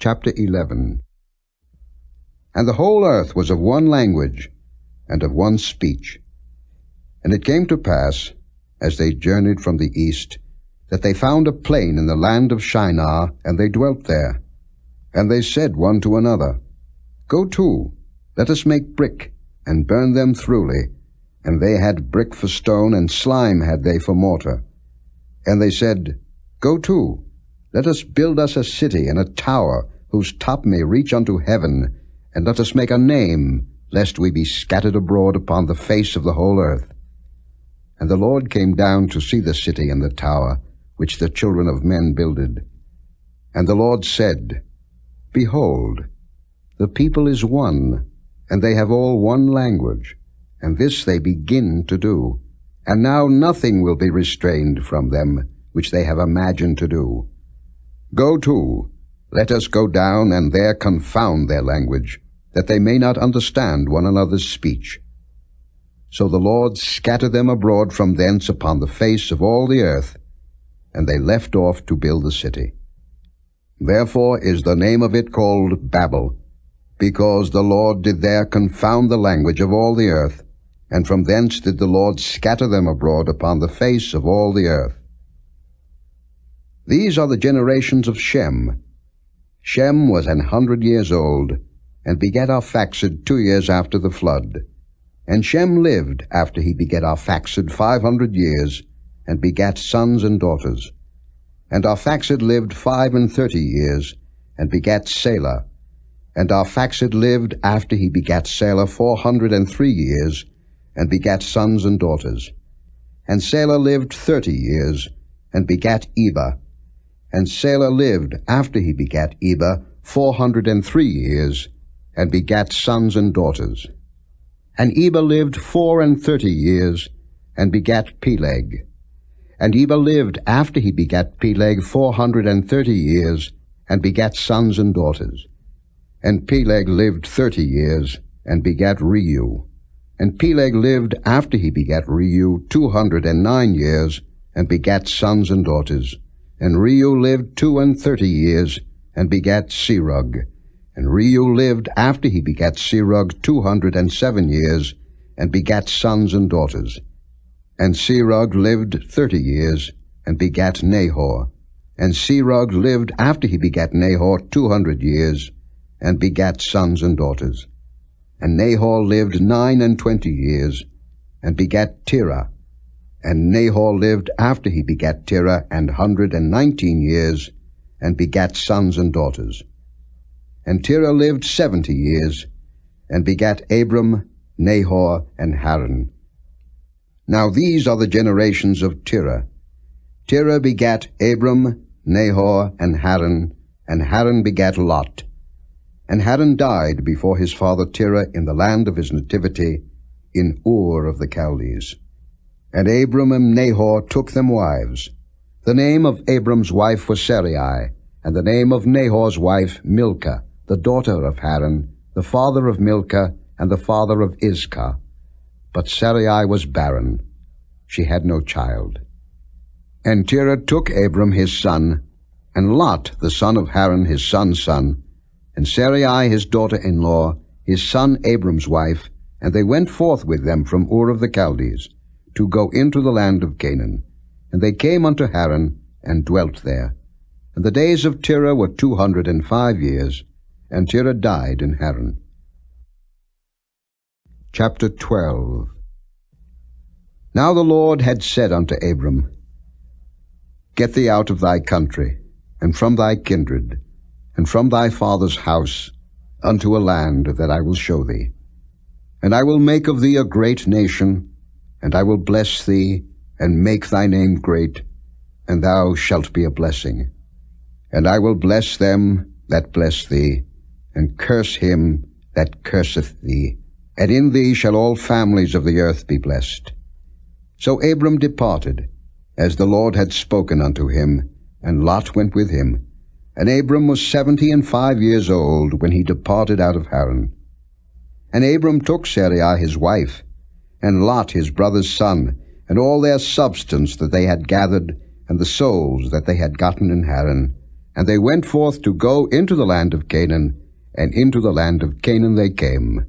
Chapter 11. And the whole earth was of one language, and of one speech. And it came to pass, as they journeyed from the east, that they found a plain in the land of Shinar, and they dwelt there. And they said one to another, Go to, let us make brick, and burn them throughly. And they had brick for stone, and slime had they for mortar. And they said, Go to, let us build us a city and a tower, whose top may reach unto heaven, and let us make a name, lest we be scattered abroad upon the face of the whole earth. And the Lord came down to see the city and the tower, which the children of men builded. And the Lord said, Behold, the people is one, and they have all one language, and this they begin to do. And now nothing will be restrained from them, which they have imagined to do. Go to, let us go down, and there confound their language, that they may not understand one another's speech. So the Lord scattered them abroad from thence upon the face of all the earth, and they left off to build the city. Therefore is the name of it called Babel, because the Lord did there confound the language of all the earth, and from thence did the Lord scatter them abroad upon the face of all the earth. These are the generations of Shem. Shem was 100 years old, and begat Arphaxad 2 years after the flood. And Shem lived after he begat Arphaxad 500 years, and begat sons and daughters. And Arphaxad lived 35 years, and begat Salah. And Arphaxad lived after he begat Salah 403 years, and begat sons and daughters. And Salah lived 30 years, and begat Eber. And Salah lived after he begat Eber 403 years, and begat sons and daughters. And Eber lived 34 years, and begat Peleg. And Eber lived after he begat Peleg 430 years, and begat sons and daughters. And Peleg lived 30 years, and begat Reu. And Peleg lived after he begat Reu 209 years, and begat sons and daughters. And Reu lived 32 years, and begat Serug. And Reu lived after he begat Serug 207 years, and begat sons and daughters. And Serug lived 30 years, and begat Nahor. And Serug lived after he begat Nahor 200 years, and begat sons and daughters. And Nahor lived 29 years, and begat Terah. And Nahor lived after he begat Terah 119 years, and begat sons and daughters. And Terah lived 70 years, and begat Abram, Nahor, and Haran. Now these are the generations of Terah. Terah begat Abram, Nahor, and Haran begat Lot. And Haran died before his father Terah in the land of his nativity, in Ur of the Chaldees. And Abram and Nahor took them wives. The name of Abram's wife was Sarai, and the name of Nahor's wife Milcah, the daughter of Haran, the father of Milcah, and the father of Iscah. But Sarai was barren. She had no child. And Terah took Abram his son, and Lot the son of Haran his son's son, and Sarai his daughter-in-law, his son Abram's wife, and they went forth with them from Ur of the Chaldees, to go into the land of Canaan. And they came unto Haran, and dwelt there. And the days of Terah were 205 years, and Terah died in Haran. Chapter 12. Now the Lord had said unto Abram, Get thee out of thy country, and from thy kindred, and from thy father's house, unto a land that I will show thee. And I will make of thee a great nation, and I will bless thee, and make thy name great, and thou shalt be a blessing. And I will bless them that bless thee, and curse him that curseth thee. And in thee shall all families of the earth be blessed. So Abram departed, as the Lord had spoken unto him, and Lot went with him. And Abram was 75 years old when he departed out of Haran. And Abram took Sarai his wife, and Lot his brother's son, and all their substance that they had gathered, and the souls that they had gotten in Haran, And they went forth to go into the land of Canaan, and into the land of Canaan they came.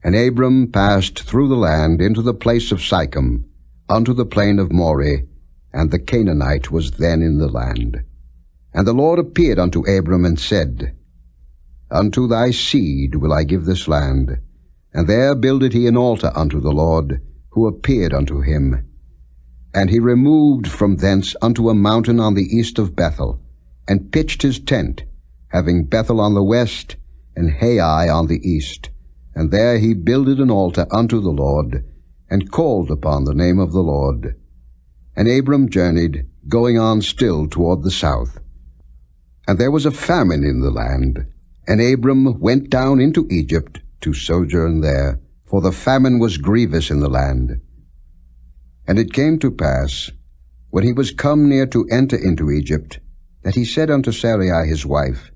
And Abram passed through the land into the place of Sichem, unto the plain of Moreh, and the Canaanite was then in the land. And the Lord appeared unto Abram, and said, Unto thy seed will I give this land. And there builded he an altar unto the Lord, who appeared unto him. And he removed from thence unto a mountain on the east of Bethel, and pitched his tent, having Bethel on the west, and Hai on the east. And there he builded an altar unto the Lord, and called upon the name of the Lord. And Abram journeyed, going on still toward the south. And there was a famine in the land, and Abram went down into Egypt to sojourn there, for the famine was grievous in the land. And it came to pass, when he was come near to enter into Egypt, that he said unto Sarai his wife,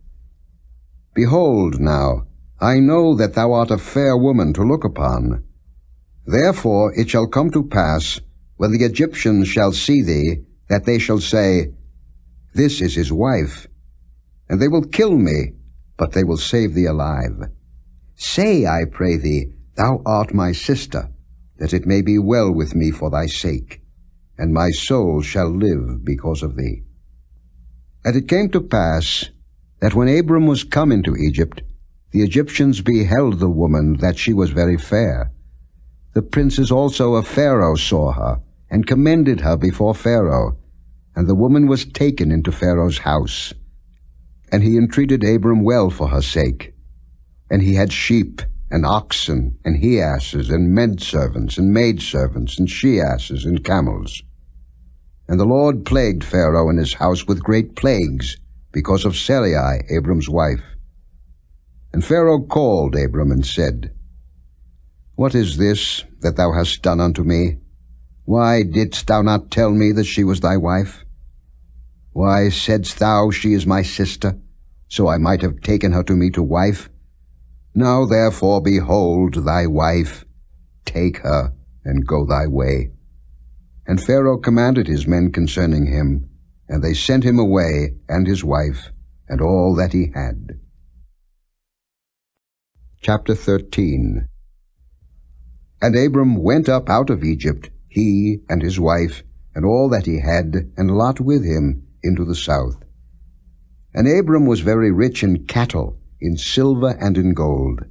Behold now, I know that thou art a fair woman to look upon. Therefore it shall come to pass, when the Egyptians shall see thee, that they shall say, This is his wife. And they will kill me, but they will save thee alive. Say, I pray thee, Thou art my sister, that it may be well with me for thy sake, and my soul shall live because of thee. And it came to pass, that when Abram was come into Egypt, the Egyptians beheld the woman, that she was very fair. The princes also of Pharaoh saw her, and commended her before Pharaoh. And the woman was taken into Pharaoh's house. And he entreated Abram well for her sake. And he had sheep, and oxen, and he-asses, and menservants, and maidservants, and she-asses, and camels. And the Lord plagued Pharaoh and his house with great plagues, because of Sarai, Abram's wife. And Pharaoh called Abram and said, What is this that thou hast done unto me? Why didst thou not tell me that she was thy wife? Why saidst thou, She is my sister, so I might have taken her to me to wife? Now therefore, behold thy wife, take her, and go thy way. And Pharaoh commanded his men concerning him, and they sent him away, and his wife, and all that he had. Chapter 13. And Abram went up out of Egypt, he and his wife, and all that he had, and Lot with him, into the south. And Abram was very rich in cattle, in silver and in gold.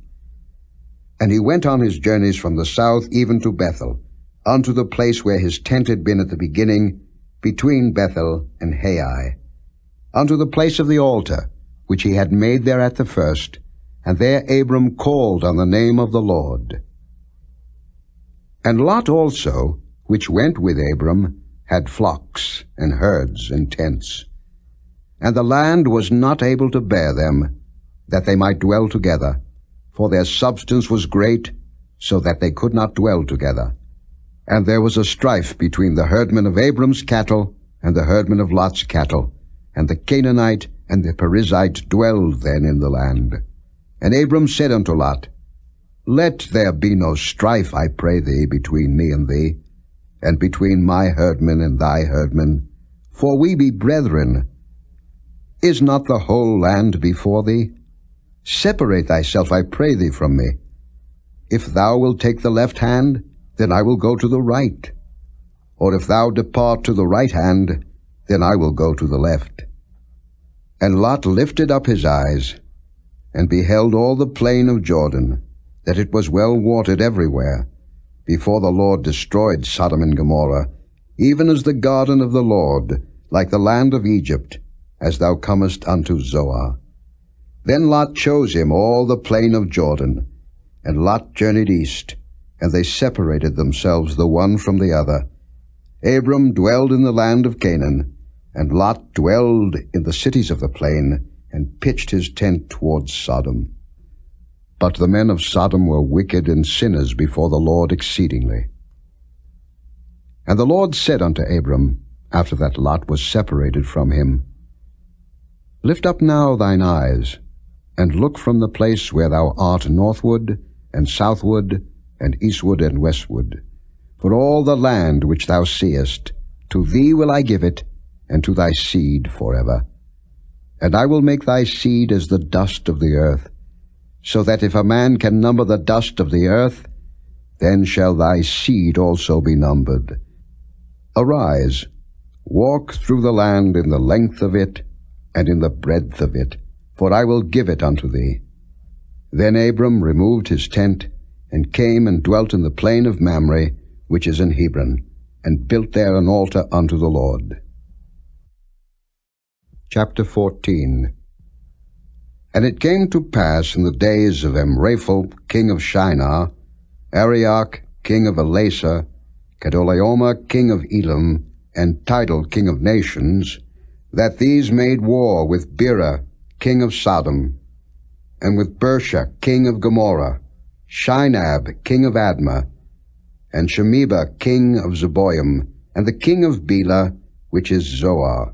And he went on his journeys from the south even to Bethel, unto the place where his tent had been at the beginning, between Bethel and Hai, unto the place of the altar, which he had made there at the first, and there Abram called on the name of the Lord. And Lot also, which went with Abram, had flocks, and herds, and tents. And the land was not able to bear them, that they might dwell together, for their substance was great, so that they could not dwell together. And there was a strife between the herdmen of Abram's cattle and the herdmen of Lot's cattle, and the Canaanite and the Perizzite dwelled then in the land. And Abram said unto Lot, Let there be no strife, I pray thee, between me and thee, and between my herdmen and thy herdmen, for we be brethren. Is not the whole land before thee? Separate thyself, I pray thee, from me. If thou wilt take the left hand, then I will go to the right. Or if thou depart to the right hand, then I will go to the left. And Lot lifted up his eyes, and beheld all the plain of Jordan, that it was well watered everywhere, before the Lord destroyed Sodom and Gomorrah, even as the garden of the Lord, like the land of Egypt, as thou comest unto Zoar. Then Lot chose him all the plain of Jordan, and Lot journeyed east, and they separated themselves the one from the other. Abram dwelled in the land of Canaan, and Lot dwelled in the cities of the plain, and pitched his tent toward Sodom. But the men of Sodom were wicked and sinners before the Lord exceedingly. And the Lord said unto Abram, after that Lot was separated from him, Lift up now thine eyes, and look from the place where thou art northward, and southward, and eastward, and westward. For all the land which thou seest, to thee will I give it, and to thy seed forever. And I will make thy seed as the dust of the earth, so that if a man can number the dust of the earth, then shall thy seed also be numbered. Arise, walk through the land in the length of it, and in the breadth of it, for I will give it unto thee. Then Abram removed his tent, and came and dwelt in the plain of Mamre, which is in Hebron, and built there an altar unto the Lord. Chapter 14. And it came to pass in the days of Amraphel, king of Shinar, Arioch, king of Elasa, Kedorlaomer, king of Elam, and Tidal, king of nations, that these made war with Bera, king of Sodom, and with Bersha, king of Gomorrah, Shinab, king of Admah, and Shemeba, king of Zeboim, and the king of Bela, which is Zoar.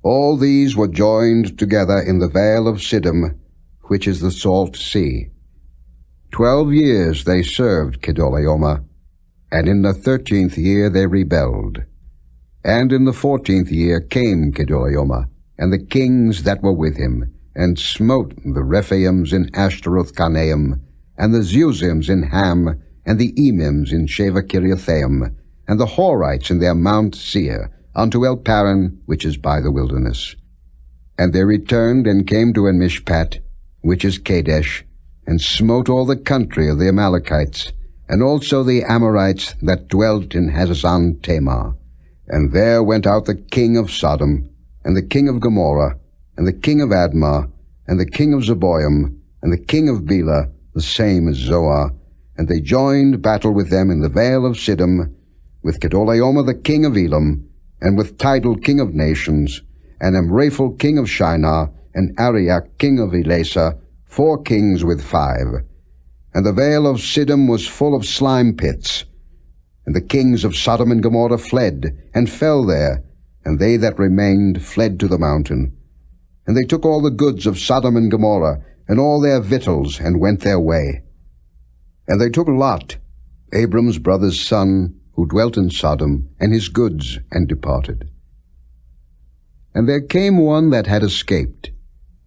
All these were joined together in the vale of Siddim, which is the salt sea. 12 years they served Kedorlaomer, and in the 13th year they rebelled. And in the 14th year came Kedorlaomer, and the kings that were with him, and smote the Rephaims in Ashtaroth-Karnaim, and the Zuzims in Ham, and the Emims in Shaveh-Kiriathaim, and the Horites in their Mount Seir, unto El-Paran, which is by the wilderness. And they returned and came to En-Mishpat, which is Kadesh, and smote all the country of the Amalekites, and also the Amorites that dwelt in Hazazon Tamar. And there went out the king of Sodom, and the king of Gomorrah, and the king of Admah, and the king of Zeboim, and the king of Bela, the same as Zoar, and they joined battle with them in the vale of Siddim, with Kedorlaomer the king of Elam, and with Tidal king of nations, and Amraphel king of Shinar, and Arioch king of Elasa, 4 kings with 5. And the vale of Siddim was full of slime pits. And the kings of Sodom and Gomorrah fled, and fell there, and they that remained fled to the mountain. And they took all the goods of Sodom and Gomorrah, and all their victuals, and went their way. And they took Lot, Abram's brother's son, who dwelt in Sodom, and his goods, and departed. And there came one that had escaped,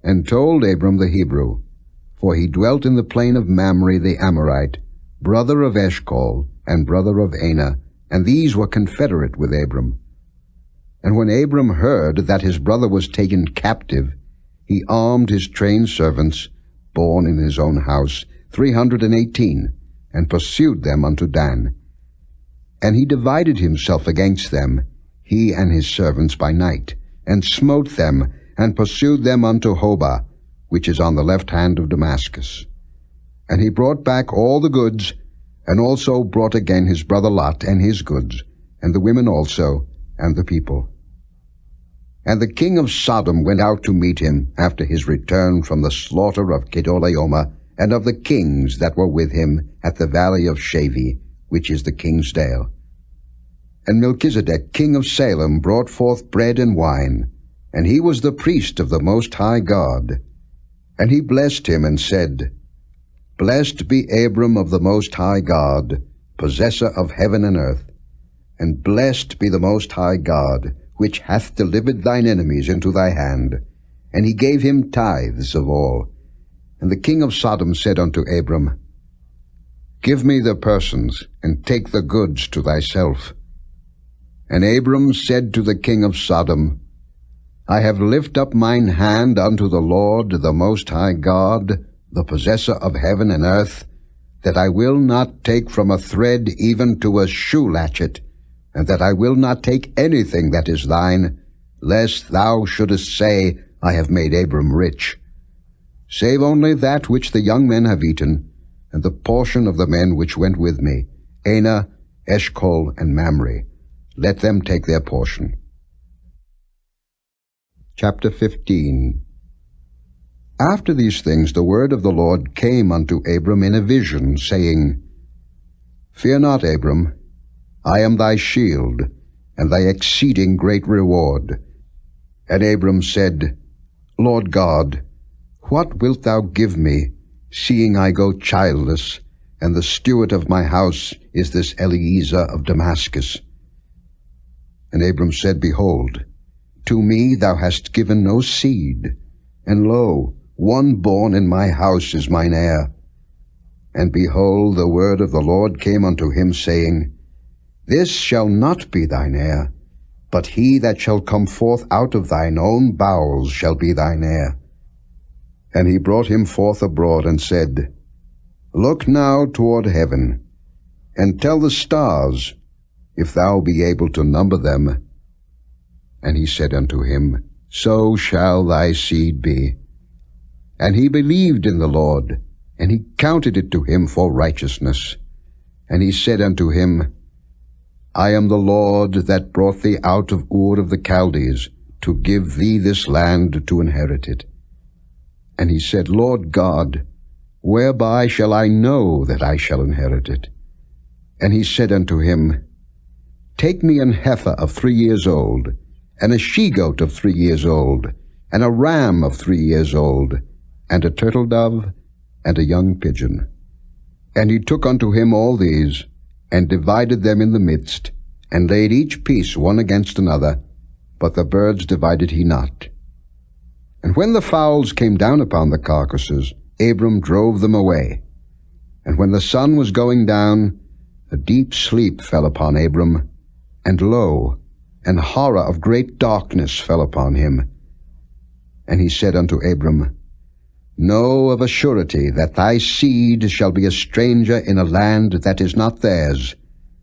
and told Abram the Hebrew, for he dwelt in the plain of Mamre the Amorite, brother of Eshcol, and brother of Anah, and these were confederate with Abram. And when Abram heard that his brother was taken captive, he armed his trained servants, born in his own house, 318, and pursued them unto Dan. And he divided himself against them, he and his servants by night, and smote them, and pursued them unto Hobah, which is on the left hand of Damascus. And he brought back all the goods, and also brought again his brother Lot and his goods, and the women also, and the people. And the king of Sodom went out to meet him after his return from the slaughter of Kedorlaomer, and of the kings that were with him at the valley of Shaveh, which is the king's dale. And Melchizedek, king of Salem, brought forth bread and wine, and he was the priest of the Most High God. And he blessed him and said, Blessed be Abram of the Most High God, possessor of heaven and earth, and blessed be the Most High God, which hath delivered thine enemies into thy hand. And he gave him tithes of all. And the king of Sodom said unto Abram, Give me the persons, and take the goods to thyself. And Abram said to the king of Sodom, I have lifted up mine hand unto the Lord, the Most High God, the possessor of heaven and earth, that I will not take from a thread even to a shoe latchet, and that I will not take anything that is thine, lest thou shouldest say, I have made Abram rich. Save only that which the young men have eaten, and the portion of the men which went with me, Anah, Eshcol, and Mamre. Let them take their portion. Chapter 15. After these things the word of the Lord came unto Abram in a vision, saying, Fear not, Abram, I am thy shield, and thy exceeding great reward. And Abram said, Lord God, what wilt thou give me, seeing I go childless, and the steward of my house is this Eliezer of Damascus? And Abram said, Behold, To me thou hast given no seed, and lo, one born in my house is mine heir. And behold, the word of the Lord came unto him, saying, This shall not be thine heir, but he that shall come forth out of thine own bowels shall be thine heir. And he brought him forth abroad, and said, Look now toward heaven, and tell the stars, if thou be able to number them. And he said unto him, So shall thy seed be. And he believed in the Lord, and he counted it to him for righteousness. And he said unto him, I am the Lord that brought thee out of Ur of the Chaldees, to give thee this land to inherit it. And he said, Lord God, whereby shall I know that I shall inherit it? And he said unto him, Take me an heifer of 3 years old, and a she-goat of 3 years old, and a ram of 3 years old, and a turtle-dove, and a young pigeon. And he took unto him all these, and divided them in the midst, and laid each piece one against another, but the birds divided he not. And when the fowls came down upon the carcasses, Abram drove them away. And when the sun was going down, a deep sleep fell upon Abram, and lo, an horror of great darkness fell upon him. And he said unto Abram, Know of a surety that thy seed shall be a stranger in a land that is not theirs,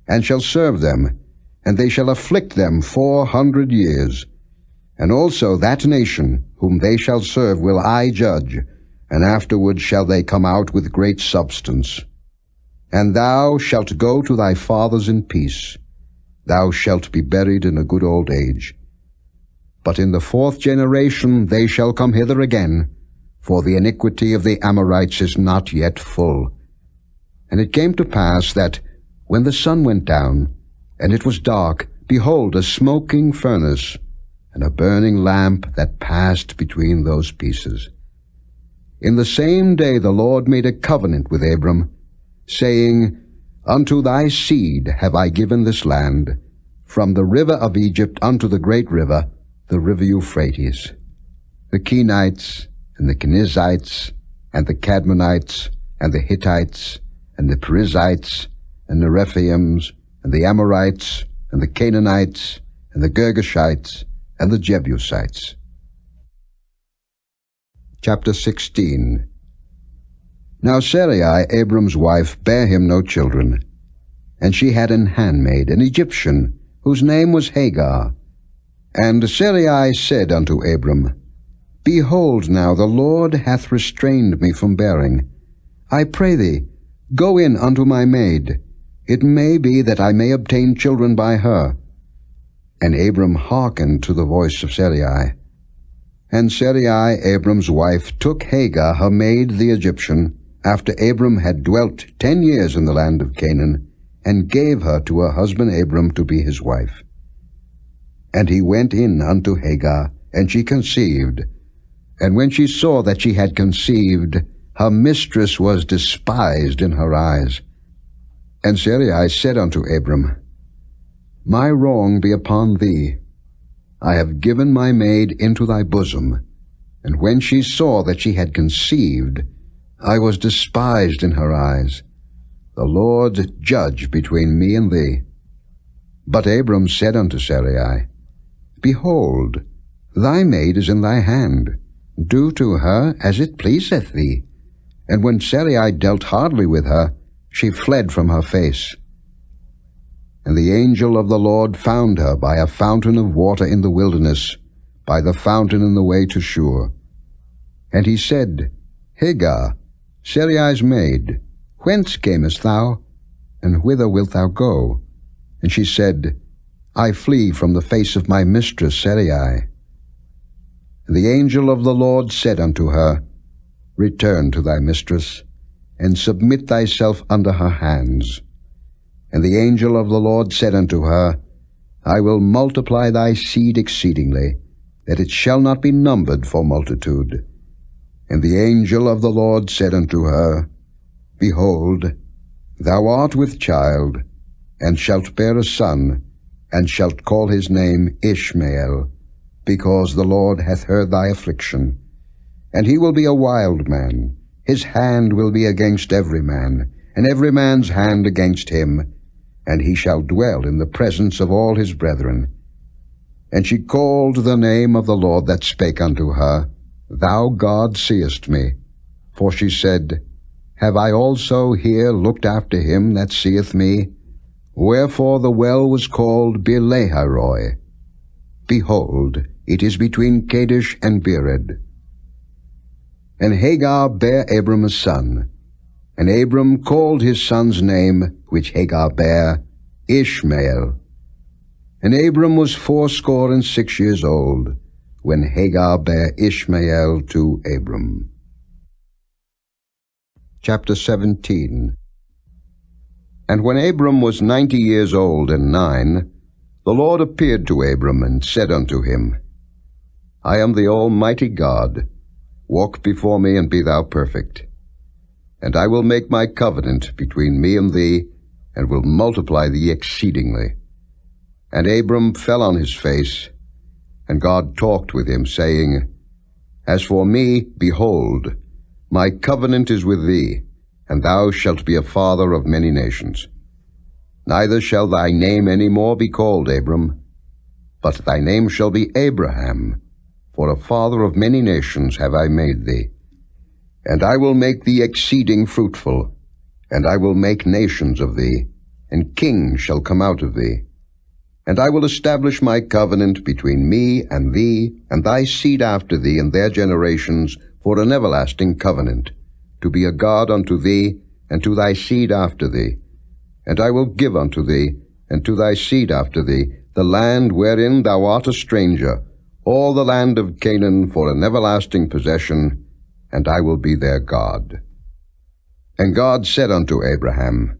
and shall serve them, and they shall afflict them 400 years. And also that nation whom they shall serve will I judge, and afterward shall they come out with great substance. And thou shalt go to thy fathers in peace. Thou shalt be buried in a good old age. But in the 4th generation they shall come hither again, for the iniquity of the Amorites is not yet full. And it came to pass that, when the sun went down, and it was dark, behold, a smoking furnace, and a burning lamp that passed between those pieces. In the same day the Lord made a covenant with Abram, saying, Unto thy seed have I given this land, from the river of Egypt unto the great river, the river Euphrates. The Kenites, and the Kenizzites, and the Cadmonites, and the Hittites, and the Perizzites, and the Rephaims, and the Amorites, and the Canaanites, and the Girgashites, and the Jebusites. Chapter 16. Now Sarai, Abram's wife, bare him no children, and she had an handmaid, an Egyptian, whose name was Hagar. And Sarai said unto Abram, Behold now, the Lord hath restrained me from bearing. I pray thee, go in unto my maid. It may be that I may obtain children by her. And Abram hearkened to the voice of Sarai. And Sarai, Abram's wife, took Hagar, her maid the Egyptian, after Abram had dwelt 10 years in the land of Canaan, and gave her to her husband Abram to be his wife. And he went in unto Hagar, and she conceived. And when she saw that she had conceived, her mistress was despised in her eyes. And Sarai said unto Abram, My wrong be upon thee. I have given my maid into thy bosom. And when she saw that she had conceived, I was despised in her eyes. The Lord judge between me and thee. But Abram said unto Sarai, Behold, thy maid is in thy hand. Do to her as it pleaseth thee. And when Sarai dealt hardly with her, she fled from her face. And the angel of the Lord found her by a fountain of water in the wilderness, by the fountain in the way to Shur. And he said, Hagar, Sarai's maid, whence camest thou, and whither wilt thou go? And she said, I flee from the face of my mistress Sarai. And the angel of the Lord said unto her, Return to thy mistress, and submit thyself under her hands. And the angel of the Lord said unto her, I will multiply thy seed exceedingly, that it shall not be numbered for multitude. And the angel of the Lord said unto her, Behold, thou art with child, and shalt bear a son, and shalt call his name Ishmael, because the Lord hath heard thy affliction. And he will be a wild man, his hand will be against every man, and every man's hand against him, and he shall dwell in the presence of all his brethren. And she called the name of the Lord that spake unto her, Thou God seest me. For she said, Have I also here looked after him that seeth me? Wherefore the well was called Beer-lahai-roi. Behold, it is between Kadesh and Bered. And Hagar bare Abram a son, and Abram called his son's name, which Hagar bare, Ishmael. And Abram was 86 years old, when Hagar bare Ishmael to Abram. Chapter 17. And when Abram was 90 years old and 9, the Lord appeared to Abram and said unto him, I am the Almighty God. Walk before me, and be thou perfect. And I will make my covenant between me and thee, and will multiply thee exceedingly. And Abram fell on his face, and God talked with him, saying, As for me, behold, my covenant is with thee, and thou shalt be a father of many nations. Neither shall thy name any more be called Abram, but thy name shall be Abraham, for a father of many nations have I made thee. And I will make thee exceeding fruitful, and I will make nations of thee, and kings shall come out of thee. And I will establish my covenant between me and thee, and thy seed after thee and their generations, for an everlasting covenant, to be a God unto thee, and to thy seed after thee. And I will give unto thee, and to thy seed after thee, the land wherein thou art a stranger, all the land of Canaan for an everlasting possession, and I will be their God. And God said unto Abraham,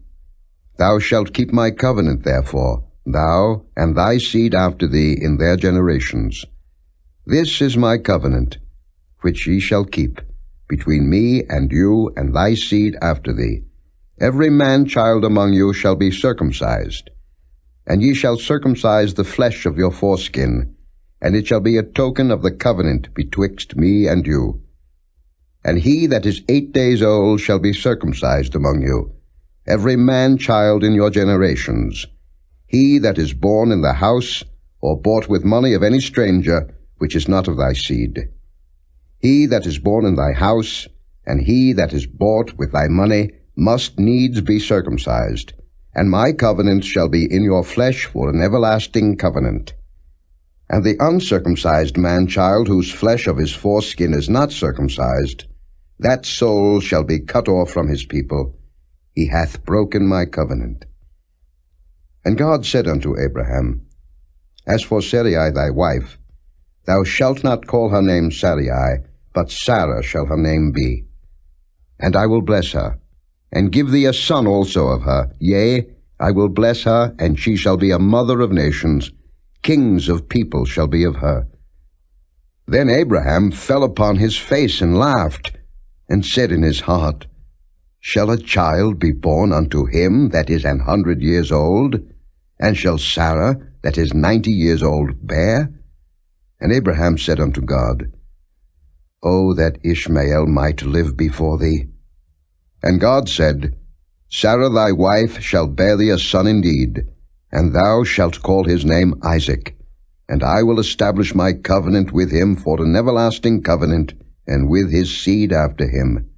Thou shalt keep my covenant therefore, thou and thy seed after thee in their generations. This is my covenant, which ye shall keep, between me and you and thy seed after thee. Every man-child among you shall be circumcised, and ye shall circumcise the flesh of your foreskin, and it shall be a token of the covenant betwixt me and you. And he that is 8 days old shall be circumcised among you, every man-child in your generations, he that is born in the house, or bought with money of any stranger, which is not of thy seed. He that is born in thy house, and he that is bought with thy money, must needs be circumcised, and my covenant shall be in your flesh for an everlasting covenant. And the uncircumcised man-child, whose flesh of his foreskin is not circumcised, that soul shall be cut off from his people. He hath broken my covenant. And God said unto Abraham, As for Sarai thy wife, thou shalt not call her name Sarai, but Sarah shall her name be. And I will bless her, and give thee a son also of her. Yea, I will bless her, and she shall be a mother of nations. Kings of people shall be of her. Then Abraham fell upon his face and laughed, and said in his heart, Shall a child be born unto him that is 100 years old? And shall Sarah that is 90 years old bear? And Abraham said unto God, O that Ishmael might live before thee. And God said, Sarah thy wife shall bear thee a son indeed, and thou shalt call his name Isaac. And I will establish my covenant with him for an everlasting covenant, and with his seed after him.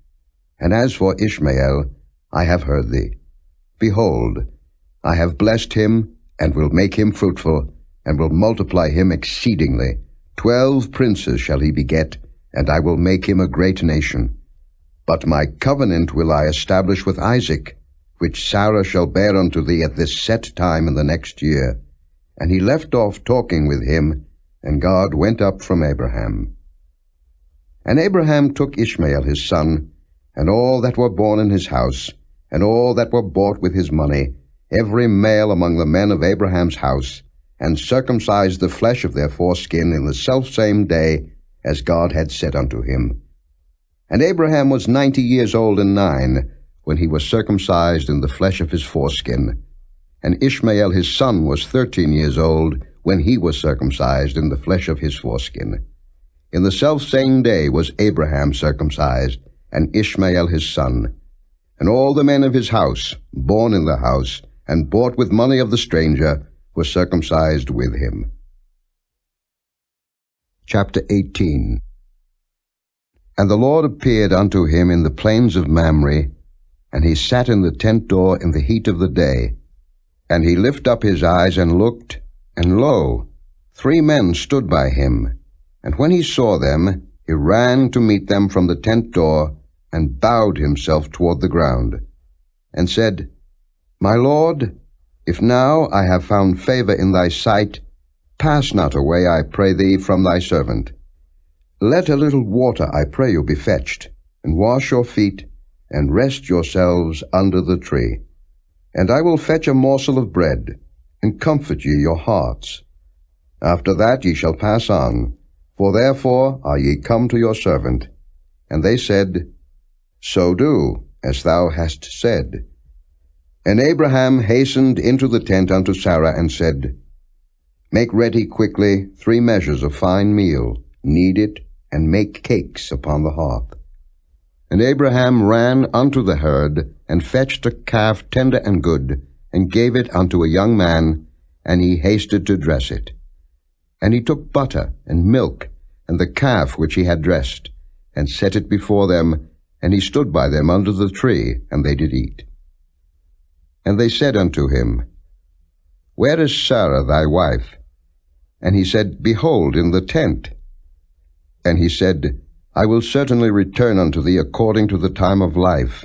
And as for Ishmael, I have heard thee. Behold, I have blessed him, and will make him fruitful, and will multiply him exceedingly. 12 princes shall he beget, and I will make him a great nation. But my covenant will I establish with Isaac, which Sarah shall bear unto thee at this set time in the next year. And he left off talking with him, and God went up from Abraham. And Abraham took Ishmael his son, and all that were born in his house, and all that were bought with his money, every male among the men of Abraham's house, and circumcised the flesh of their foreskin in the selfsame day, as God had said unto him. And Abraham was 90 years old and 9, when he was circumcised in the flesh of his foreskin. And Ishmael his son was 13 years old, when he was circumcised in the flesh of his foreskin. In the selfsame day was Abraham circumcised, and Ishmael his son. And all the men of his house, born in the house, and bought with money of the stranger, were circumcised with him. Chapter 18. And the Lord appeared unto him in the plains of Mamre, and he sat in the tent door in the heat of the day. And he lifted up his eyes and looked, and lo, 3 men stood by him. And when he saw them, he ran to meet them from the tent door, and bowed himself toward the ground, and said, My Lord, if now I have found favor in thy sight, pass not away, I pray thee, from thy servant. Let a little water, I pray you, be fetched, and wash your feet, and rest yourselves under the tree. And I will fetch a morsel of bread, and comfort ye your hearts. After that ye shall pass on, for therefore are ye come to your servant. And they said, So do, as thou hast said. And Abraham hastened into the tent unto Sarah, and said, Make ready quickly 3 measures of fine meal, knead it, and make cakes upon the hearth. And Abraham ran unto the herd, and fetched a calf tender and good, and gave it unto a young man, and he hasted to dress it. And he took butter and milk, and the calf which he had dressed, and set it before them, and he stood by them under the tree, and they did eat. And they said unto him, Where is Sarah thy wife? And he said, Behold, in the tent. And he said, I will certainly return unto thee according to the time of life.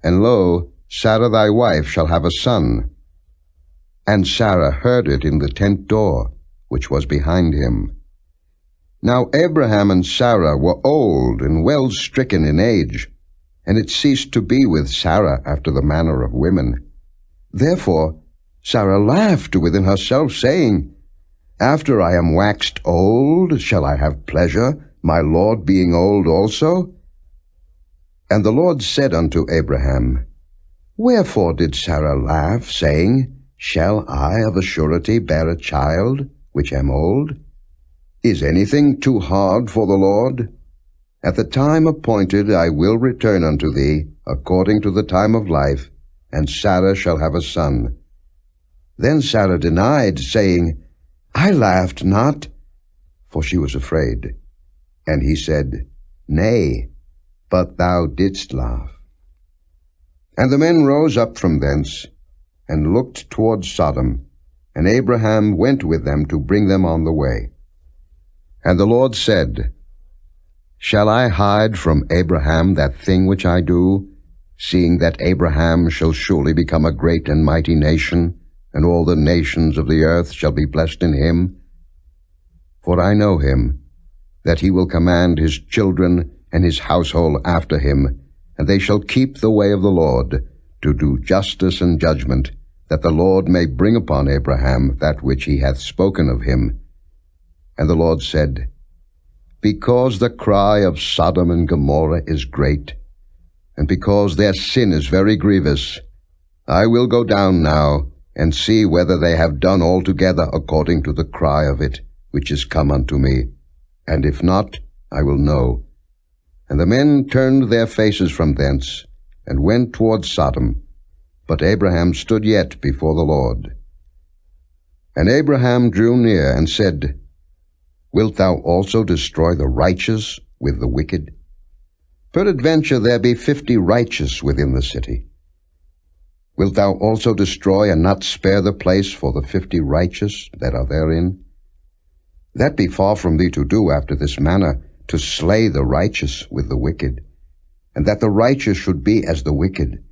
And lo, Sarah thy wife shall have a son. And Sarah heard it in the tent door, which was behind him. Now Abraham and Sarah were old and well stricken in age, and it ceased to be with Sarah after the manner of women. Therefore Sarah laughed within herself, saying, After I am waxed old, shall I have pleasure, my Lord being old also? And the Lord said unto Abraham, Wherefore did Sarah laugh, saying, Shall I of a surety bear a child, which am old? Is anything too hard for the Lord? At the time appointed I will return unto thee, according to the time of life, and Sarah shall have a son. Then Sarah denied, saying, I laughed not, for she was afraid. And he said, Nay, but thou didst laugh. And the men rose up from thence, and looked toward Sodom, and Abraham went with them to bring them on the way. And the Lord said, Shall I hide from Abraham that thing which I do, seeing that Abraham shall surely become a great and mighty nation, and all the nations of the earth shall be blessed in him? For I know him, that he will command his children and his household after him, and they shall keep the way of the Lord, to do justice and judgment, that the Lord may bring upon Abraham that which he hath spoken of him. And the Lord said, Because the cry of Sodom and Gomorrah is great, and because their sin is very grievous, I will go down now, and see whether they have done altogether according to the cry of it, which is come unto me. And if not, I will know. And the men turned their faces from thence, and went toward Sodom. But Abraham stood yet before the Lord. And Abraham drew near, and said, Wilt thou also destroy the righteous with the wicked? Peradventure there be 50 righteous within the city. Wilt thou also destroy and not spare the place for the 50 righteous that are therein? That be far from thee to do after this manner, to slay the righteous with the wicked, and that the righteous should be as the wicked.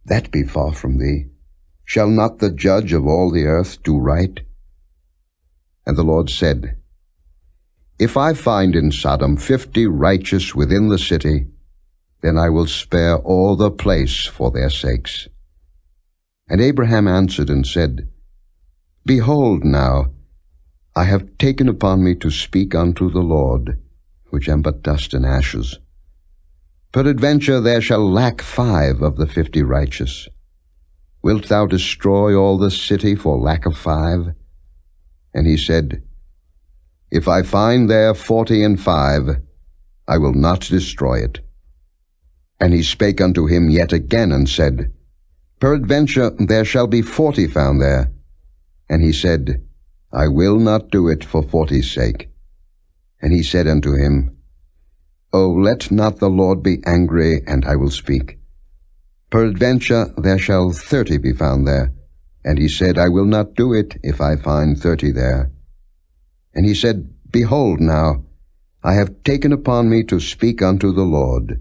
That be far from thee. Shall not the judge of all the earth do right? And the Lord said, If I find in Sodom 50 righteous within the city, then I will spare all the place for their sakes. And Abraham answered and said, Behold now, I have taken upon me to speak unto the Lord, which am but dust and ashes. Peradventure there shall lack 5 of the 50 righteous. Wilt thou destroy all the city for lack of 5? And he said, If I find there 45, I will not destroy it. And he spake unto him yet again, and said, Peradventure there shall be 40 found there. And he said, I will not do it for 40's sake. And he said unto him, O let not the Lord be angry, and I will speak. Peradventure there shall 30 be found there. And he said, I will not do it if I find 30 there. And he said, Behold now, I have taken upon me to speak unto the Lord.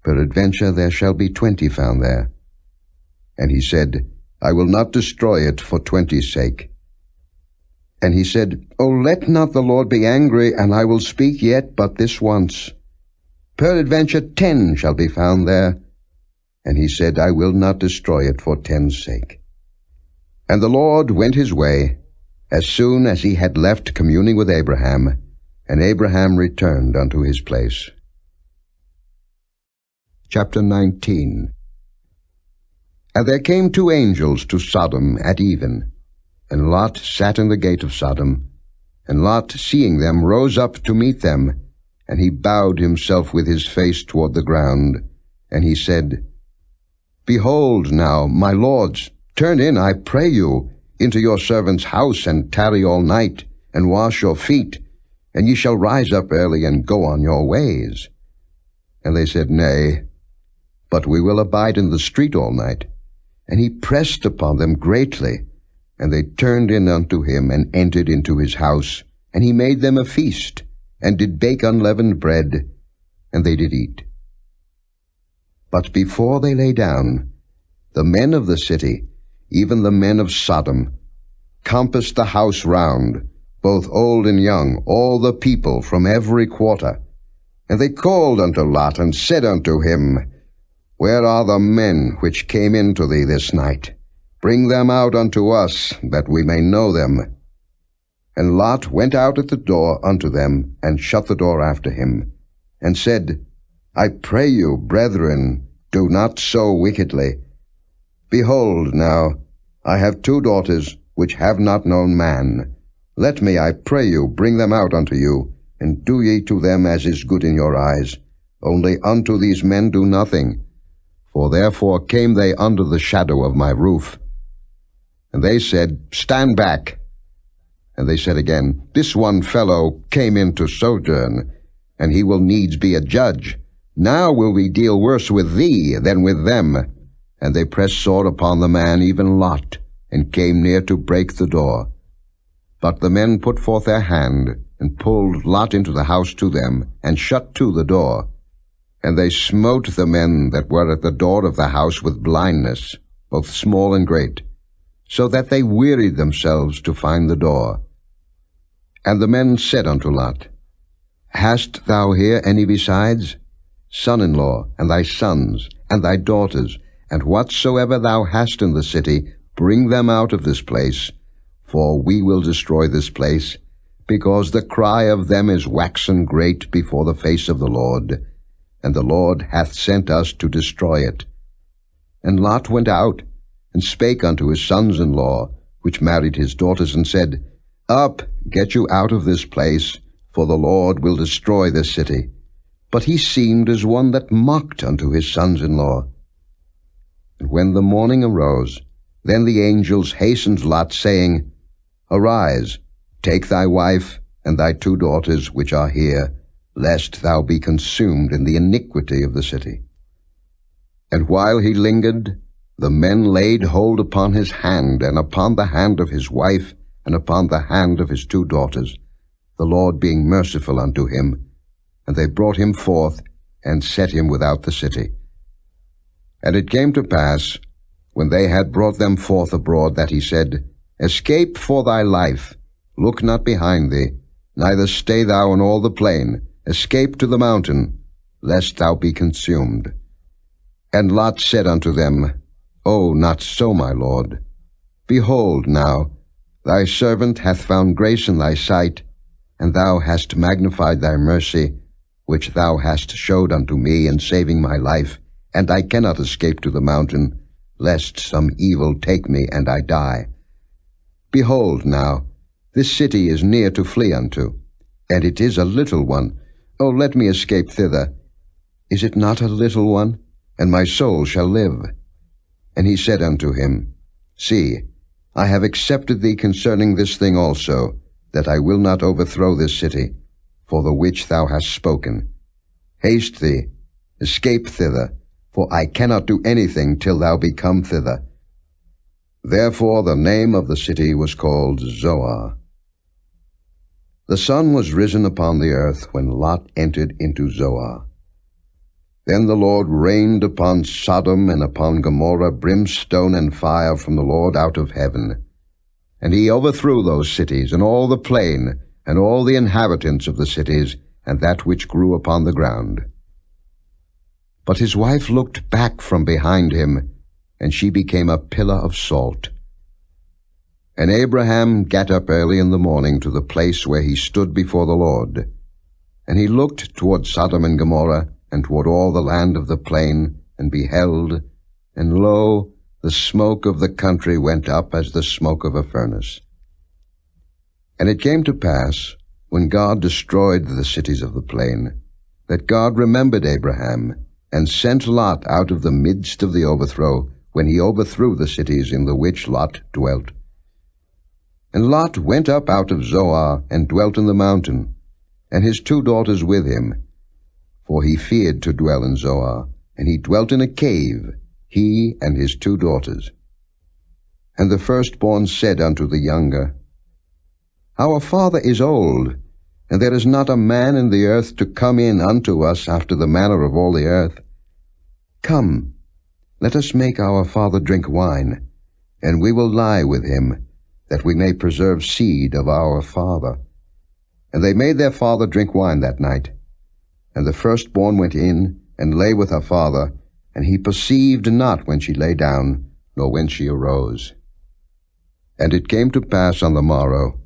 Peradventure there shall be 20 found there. And he said, I will not destroy it for 20's sake. And he said, O let not the Lord be angry, and I will speak yet but this once. Peradventure 10 shall be found there. And he said, I will not destroy it for 10's sake. And the Lord went his way, as soon as he had left communing with Abraham, and Abraham returned unto his place. Chapter 19. And there came 2 angels to Sodom at even, and Lot sat in the gate of Sodom. And Lot, seeing them, rose up to meet them, and he bowed himself with his face toward the ground. And he said, Behold now, my lords, turn in, I pray you, into your servant's house, and tarry all night, and wash your feet, and ye shall rise up early, and go on your ways. And they said, Nay, but we will abide in the street all night. And he pressed upon them greatly. And they turned in unto him, and entered into his house. And he made them a feast, and did bake unleavened bread, and they did eat. But before they lay down, the men of the city, even the men of Sodom, compassed the house round, both old and young, all the people from every quarter. And they called unto Lot, and said unto him, Where are the men which came into thee this night? Bring them out unto us, that we may know them. And Lot went out at the door unto them, and shut the door after him, and said, I pray you, brethren, do not so wickedly. Behold now, I have 2 daughters, which have not known man. Let me, I pray you, bring them out unto you, and do ye to them as is good in your eyes. Only unto these men do nothing. For therefore came they under the shadow of my roof. And they said, Stand back. And they said again, This one fellow came in to sojourn, and he will needs be a judge. Now will we deal worse with thee than with them. And they pressed sore upon the man, even Lot, and came near to break the door. But the men put forth their hand, and pulled Lot into the house to them, and shut to the door. And they smote the men that were at the door of the house with blindness, both small and great, so that they wearied themselves to find the door. And the men said unto Lot, Hast thou here any besides? Son-in-law, and thy sons, and thy daughters, and whatsoever thou hast in the city, bring them out of this place, for we will destroy this place, because the cry of them is waxen great before the face of the Lord, and the Lord hath sent us to destroy it. And Lot went out, and spake unto his sons-in-law, which married his daughters, and said, Up, get you out of this place, for the Lord will destroy this city. But he seemed as one that mocked unto his sons-in-law. And when the morning arose, then the angels hastened Lot, saying, Arise, take thy wife, and thy 2 daughters which are here, lest thou be consumed in the iniquity of the city. And while he lingered, the men laid hold upon his hand, and upon the hand of his wife, and upon the hand of his 2 daughters, the Lord being merciful unto him. And they brought him forth, and set him without the city. And it came to pass, when they had brought them forth abroad, that he said, Escape for thy life, look not behind thee, neither stay thou in all the plain, escape to the mountain, lest thou be consumed. And Lot said unto them, O, not so, my lord. Behold now, thy servant hath found grace in thy sight, and thou hast magnified thy mercy, which thou hast showed unto me in saving my life, and I cannot escape to the mountain, lest some evil take me and I die. Behold now, This city is near to flee unto, and it is a little one. O let me escape thither. Is it not a little one? And my soul shall live. And he said unto him, See, I have accepted thee concerning this thing also, that I will not overthrow this city, for the which thou hast spoken. Haste thee, escape thither, for I cannot do anything till thou be come thither. Therefore the name of the city was called Zoar. The sun was risen upon the earth when Lot entered into Zoar. Then the Lord rained upon Sodom and upon Gomorrah brimstone and fire from the Lord out of heaven. And he overthrew those cities, and all the plain, and all the inhabitants of the cities, and that which grew upon the ground. But his wife looked back from behind him, and she became a pillar of salt. And Abraham gat up early in the morning to the place where he stood before the Lord. And he looked toward Sodom and Gomorrah, and toward all the land of the plain, and beheld, and lo, the smoke of the country went up as the smoke of a furnace. And it came to pass, when God destroyed the cities of the plain, that God remembered Abraham, and sent Lot out of the midst of the overthrow, when he overthrew the cities in the which Lot dwelt. And Lot went up out of Zoar, and dwelt in the mountain, and his 2 daughters with him, for he feared to dwell in Zoar, and he dwelt in a cave, he and his 2 daughters. And the firstborn said unto the younger, Our father is old, and there is not a man in the earth to come in unto us after the manner of all the earth. Come, let us make our father drink wine, and we will lie with him, that we may preserve seed of our father. And they made their father drink wine that night. And the firstborn went in, and lay with her father, and he perceived not when she lay down, nor when she arose. And it came to pass on the morrow,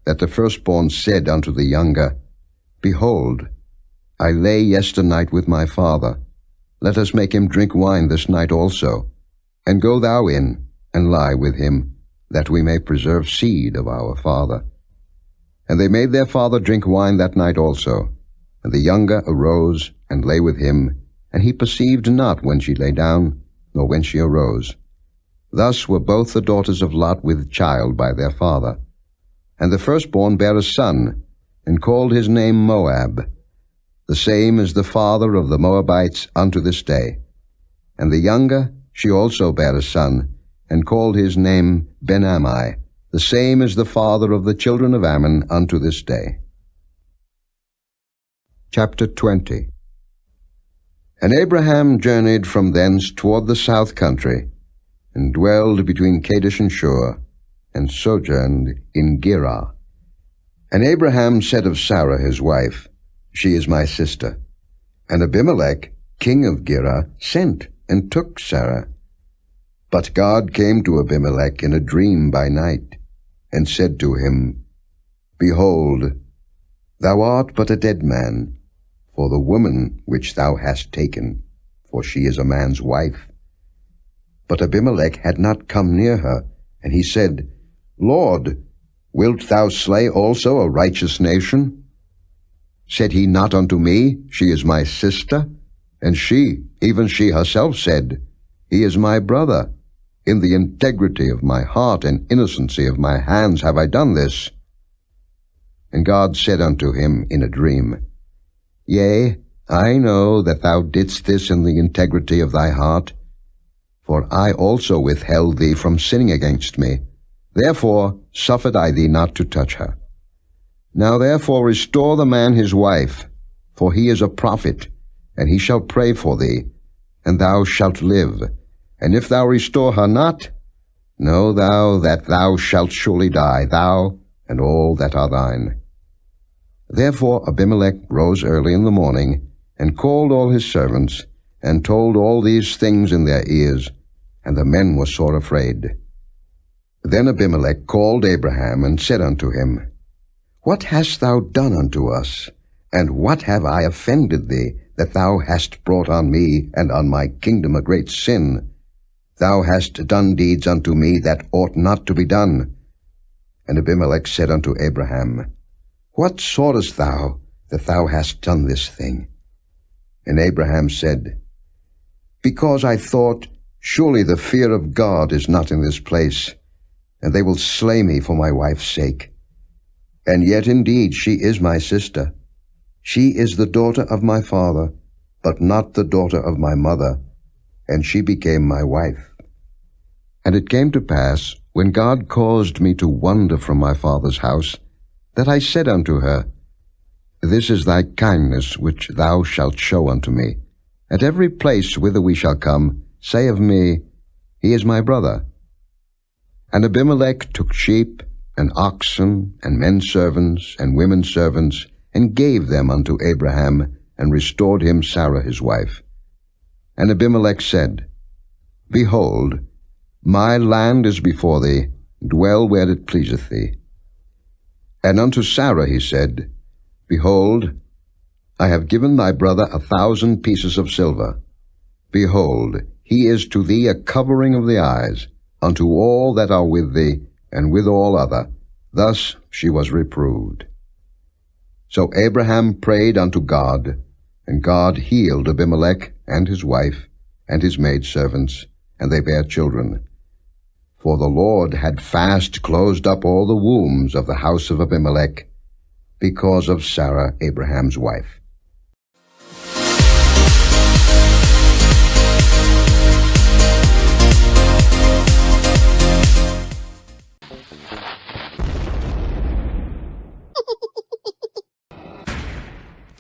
that the firstborn said unto the younger, Behold, I lay yesternight with my father. Let us make him drink wine this night also, and go thou in, and lie with him, that we may preserve seed of our father. And they made their father drink wine that night also. And the younger arose, and lay with him, and he perceived not when she lay down, nor when she arose. Thus were both the daughters of Lot with child by their father. And the firstborn bare a son, and called his name Moab. The same is the father of the Moabites unto this day. And the younger, she also bare a son, and called his name Ben-Ammi. The same is the father of the children of Ammon unto this day. Chapter 20. And Abraham journeyed from thence toward the south country, and dwelled between Kadesh and Shur, and sojourned in Gerar. And Abraham said of Sarah his wife, She is my sister. And Abimelech, king of Gerar, sent and took Sarah. But God came to Abimelech in a dream by night, and said to him, Behold, thou art but a dead man, for the woman which thou hast taken, for she is a man's wife. But Abimelech had not come near her, and he said, Lord, wilt thou slay also a righteous nation? Said he not unto me, She is my sister? And she, even she herself said, He is my brother. In the integrity of my heart and innocency of my hands have I done this. And God said unto him in a dream, Yea, I know that thou didst this in the integrity of thy heart, for I also withheld thee from sinning against me. Therefore suffered I thee not to touch her. Now therefore restore the man his wife, for he is a prophet, and he shall pray for thee, and thou shalt live. And if thou restore her not, know thou that thou shalt surely die, thou and all that are thine. Therefore Abimelech rose early in the morning, and called all his servants, and told all these things in their ears, and the men were sore afraid. Then Abimelech called Abraham, and said unto him, What hast thou done unto us? And what have I offended thee, that thou hast brought on me and on my kingdom a great sin? Thou hast done deeds unto me that ought not to be done. And Abimelech said unto Abraham, What sawest thou that thou hast done this thing? And Abraham said, Because I thought, Surely the fear of God is not in this place, and they will slay me for my wife's sake. And yet indeed she is my sister. She is the daughter of my father, but not the daughter of my mother, and she became my wife. And it came to pass, when God caused me to wander from my father's house, that I said unto her, This is thy kindness which thou shalt show unto me. At every place whither we shall come, say of me, He is my brother. And Abimelech took sheep, and oxen, and men servants, and women servants, and gave them unto Abraham, and restored him Sarah his wife. And Abimelech said, Behold, my land is before thee, dwell where it pleaseth thee. And unto Sarah he said, Behold, I have given thy brother 1,000 pieces of silver. Behold, he is to thee a covering of the eyes, unto all that are with thee, and with all other. Thus she was reproved. So Abraham prayed unto God, and God healed Abimelech and his wife, and his maidservants, and they bare children. For the Lord had fast closed up all the wombs of the house of Abimelech, because of Sarah Abraham's wife.